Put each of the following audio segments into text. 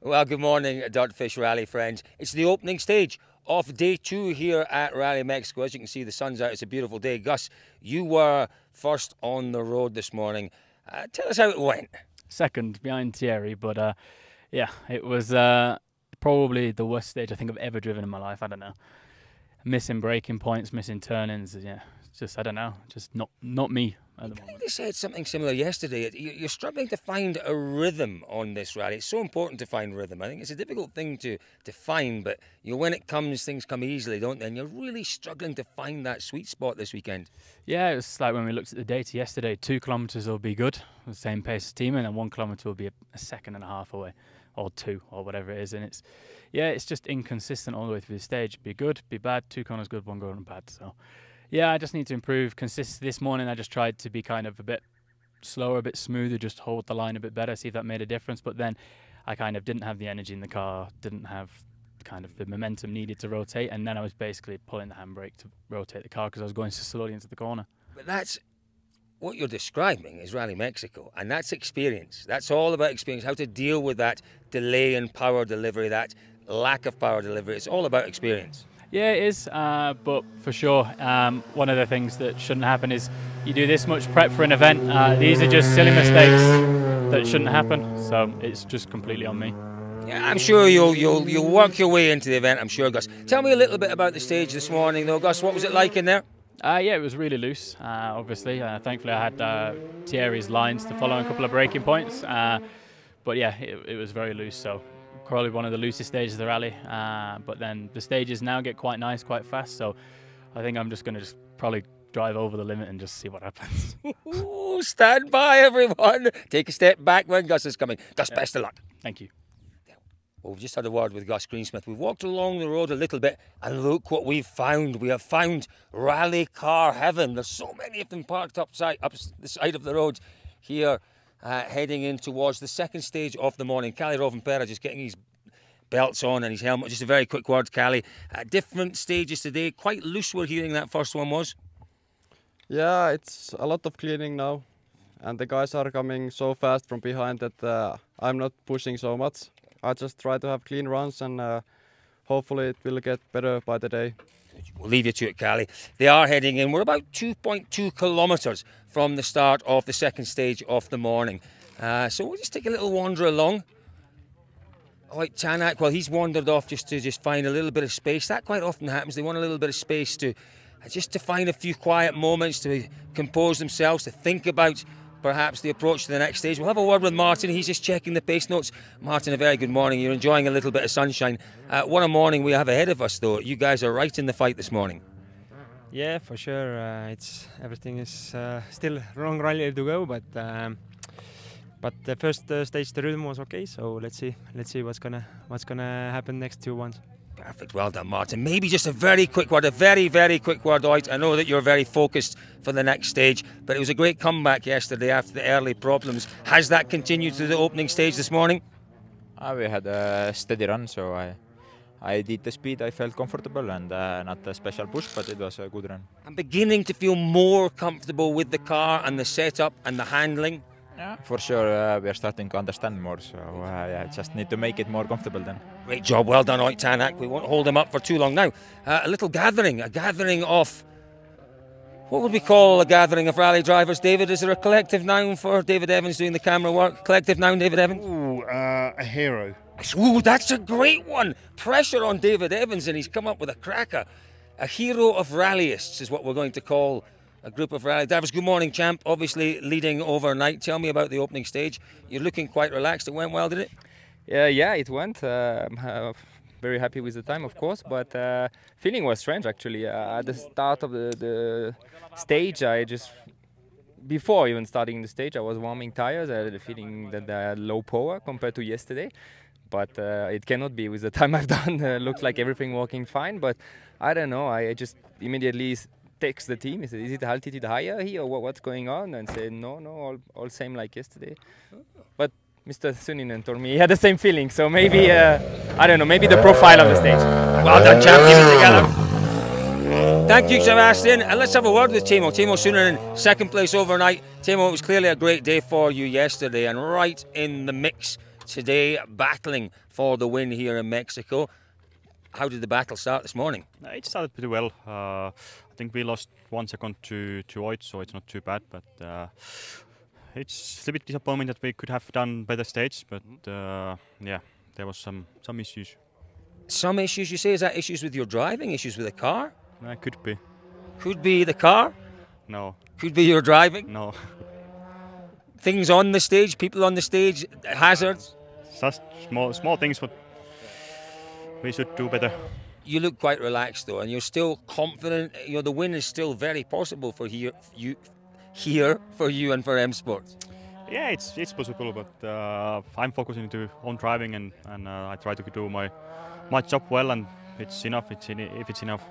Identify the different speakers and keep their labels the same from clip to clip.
Speaker 1: Well, good morning, Dirtfish Rally friends. It's the opening stage of day 2 here at Rally Mexico. As you can see, the sun's out. It's a beautiful day. Gus, you were first on the road this morning. Tell us how it went.
Speaker 2: Second behind Thierry, but yeah, it was probably the worst stage I think I've ever driven in my life. I don't know. Missing braking points, missing turn-ins. Yeah, it's just, I don't know, just not me at the moment.
Speaker 1: They said something similar yesterday. You're struggling to find a rhythm on this rally. It's so important to find rhythm. I think it's a difficult thing to find, but when it comes, things come easily, don't they? And you're really struggling to find that sweet spot this weekend.
Speaker 2: Yeah, it was like when we looked at the data yesterday, 2 kilometres will be good, the same pace as team, and then 1 kilometre will be a second and a half away, or 2, or whatever it is. And it's just inconsistent all the way through the stage. Be good, be bad, 2 corners good, 1 corner bad. So yeah, I just need to improve consistency. This morning I just tried to be kind of a bit slower, a bit smoother, just hold the line a bit better, see if that made a difference. But then I kind of didn't have the energy in the car, didn't have kind of the momentum needed to rotate, and then I was basically pulling the handbrake to rotate the car because I was going so slowly into the corner.
Speaker 1: But that's what you're describing is Rally Mexico, and that's experience. That's all about experience, how to deal with that delay in power delivery, that lack of power delivery. It's all about experience.
Speaker 2: Yeah, it is, but for sure, one of the things that shouldn't happen is you do this much prep for an event. These are just silly mistakes that shouldn't happen, so it's just completely on me.
Speaker 1: Yeah, I'm sure you'll work your way into the event, I'm sure, Gus. Tell me a little bit about the stage this morning, though, Gus. What was it like in there?
Speaker 2: Yeah, it was really loose, obviously. Thankfully, I had Thierry's lines to follow on a couple of braking points, but yeah, it was very loose, so probably one of the loosest stages of the rally, but then the stages now get quite nice, quite fast, so I think I'm just going to probably drive over the limit and just see what happens.
Speaker 1: Ooh, stand by, everyone. Take a step back when Gus is coming. Gus, yeah. Best of luck.
Speaker 2: Thank you.
Speaker 1: Well, we've just had a word with Gus Greensmith. We've walked along the road a little bit, and look what we've found. We have found rally car heaven. There's so many of them parked up the side of the road here, heading in towards the second stage of the morning. Kalle Rovanperä just getting his belts on and his helmet. Just a very quick word, Kalle. Different stages today. Quite loose, we're hearing that first one was.
Speaker 3: Yeah, it's a lot of cleaning now. And the guys are coming so fast from behind that I'm not pushing so much. I just try to have clean runs, and hopefully it will get better by the day.
Speaker 1: We'll leave you to it, Kalle. They are heading in. We're about 2.2 kilometres from the start of the second stage of the morning. So we'll just take a little wander along. Like Tanak, well, he's wandered off just to find a little bit of space. That quite often happens. They want a little bit of space to find a few quiet moments, to compose themselves, to think about perhaps the approach to the next stage. We'll have a word with Martin. He's just checking the pace notes. Martin, a very good morning. You're enjoying a little bit of sunshine. What a morning we have ahead of us, though. You guys are right in the fight this morning.
Speaker 4: Yeah, for sure. Everything is still a long rally to go, but the first stage, the rhythm was okay. So let's see what's gonna happen next 2 ones.
Speaker 1: Perfect. Well done, Martin. Maybe just a very quick word, a very, very quick word, Oit. I know that you're very focused for the next stage, but it was a great comeback yesterday after the early problems. Has that continued to the opening stage this morning?
Speaker 5: We had a steady run, so I did the speed. I felt comfortable, and not a special push, but it was a good run.
Speaker 1: I'm beginning to feel more comfortable with the car and the setup and the handling.
Speaker 5: Yeah, for sure, we are starting to understand more, so yeah, just need to make it more comfortable then.
Speaker 1: Great job, well done, Oit Tanak. We won't hold him up for too long now. A gathering of, what would we call a gathering of rally drivers, David? Is there a collective noun for David Evans doing the camera work? Collective noun, David Evans?
Speaker 6: Ooh, a hero.
Speaker 1: Ooh, that's a great one. Pressure on David Evans, and he's come up with a cracker. A hero of rallyists is what we're going to call a group of rally drivers. Good morning, champ. Obviously leading overnight. Tell me about the opening stage. You're looking quite relaxed. It went well, did it?
Speaker 7: Yeah, it went. I'm very happy with the time, of course, but feeling was strange actually. At the start of the stage, before even starting the stage, I was warming tires. I had the feeling that I had low power compared to yesterday, but it cannot be with the time I've done. Looks like everything working fine, but I don't know. I just immediately text the team. He said, "Is it altitude higher here, or what's going on?" And said, "No, all same like yesterday." But Mr. Suninen told me he had the same feeling, so maybe I don't know. Maybe the profile of the stage.
Speaker 1: Well done, champ. Keep it together. Thank you, Sebastian. And let's have a word with Timo. Timo Suninen, second place overnight. Timo, it was clearly a great day for you yesterday, and right in the mix today, battling for the win here in Mexico. How did the battle start this morning?
Speaker 8: It started pretty well. I think we lost 1 second to Oid, so it's not too bad. But it's a bit disappointing that we could have done better stage. But yeah, there was some issues.
Speaker 1: Some issues, you say? Is that issues with your driving, issues with the car?
Speaker 8: Could be.
Speaker 1: Could be the car?
Speaker 8: No.
Speaker 1: Could be your driving?
Speaker 8: No.
Speaker 1: Things on the stage, people on the stage, hazards?
Speaker 8: Just small things, but we should do better.
Speaker 1: You look quite relaxed though, and you're still confident. You know, the win is still very possible for here for you and for M Sports.
Speaker 8: Yeah, it's possible, but I'm focusing on driving, and I try to do my job well, and it's enough. If it's enough.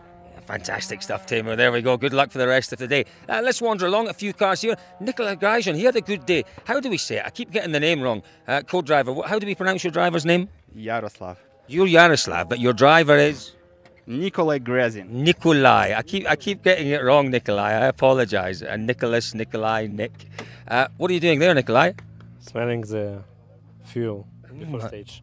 Speaker 1: Fantastic stuff, Teemu. There we go. Good luck for the rest of the day. Let's wander along a few cars here. Nikolai Grajin, he had a good day. How do we say it? I keep getting the name wrong. Co-driver, how do we pronounce your driver's name?
Speaker 9: Yaroslav.
Speaker 1: You're Yaroslav, but your driver is?
Speaker 9: Nikolai Grajin.
Speaker 1: Nikolai. I keep getting it wrong, Nikolai. I apologise. Nicholas, Nikolai, Nick. What are you doing there, Nikolai?
Speaker 10: Smelling the fuel before stage.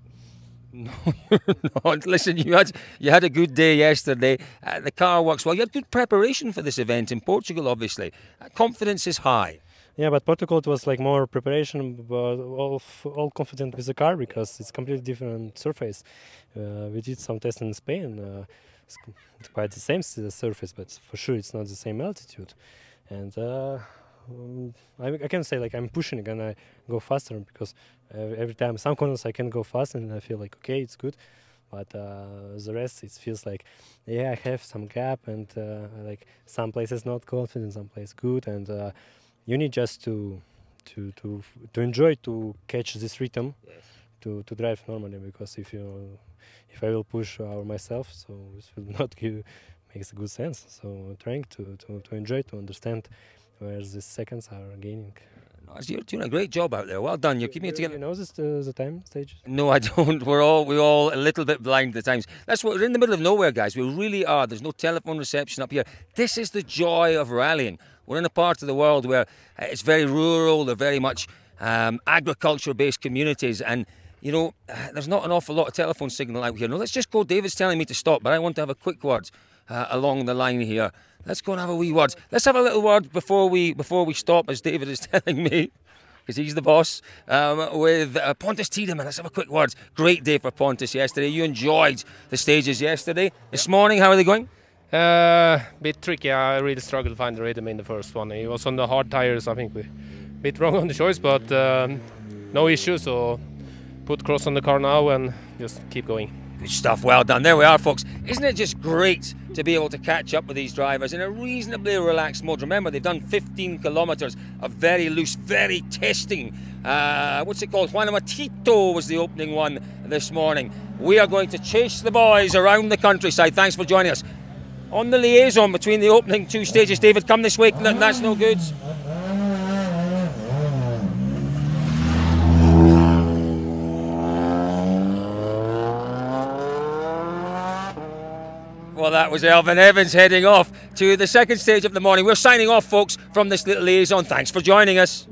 Speaker 1: No, you're not. Listen, you had a good day yesterday. The car works well. You had good preparation for this event in Portugal, obviously. Confidence is high.
Speaker 10: Yeah, but Portugal it was like more preparation, but all confident with the car because it's completely different surface. We did some tests in Spain. It's quite the same surface, but for sure it's not the same altitude. And I can say like I'm pushing and I go faster because every time some corners I can go fast and I feel like okay, it's good. But the rest it feels like yeah, I have some gap and like some places not confident, some places good, and you need just to enjoy to catch this rhythm, yes. to drive normally, because if I will push myself, so this will not makes good sense. So trying to enjoy, to understand where the seconds are gaining.
Speaker 1: You're doing a great job out there. Well done. You're keeping it together.
Speaker 10: You know the time stages?
Speaker 1: No, I don't. We're all a little bit blind at the times. That's what we're in the middle of nowhere, guys. We really are. There's no telephone reception up here. This is the joy of rallying. We're in a part of the world where it's very rural. They're very much agriculture-based communities, and you know, there's not an awful lot of telephone signal out here. No, let's just go. David's telling me to stop, but I want to have a quick word along the line here. Let's go and have a wee word. Let's have a little word before we stop, as David is telling me, because he's the boss, with Pontus Tiedemann. Let's have a quick word. Great day for Pontus yesterday. You enjoyed the stages yesterday. This morning, how are they going?
Speaker 11: Bit tricky. I really struggled to find the rhythm in the first one. It was on the hard tires. I think we bit wrong on the choice, but no issues. So put cross on the car now and just keep going.
Speaker 1: Good stuff. Well done. There we are, folks. Isn't it just great to be able to catch up with these drivers in a reasonably relaxed mode? Remember, they've done 15 kilometres of very loose, very testing. What's it called? Juan Matito was the opening one this morning. We are going to chase the boys around the countryside. Thanks for joining us. On the liaison between the opening two stages, David, come this way, National Goods. Well, that was Elfyn Evans heading off to the second stage of the morning. We're signing off, folks, from this little liaison. Thanks for joining us.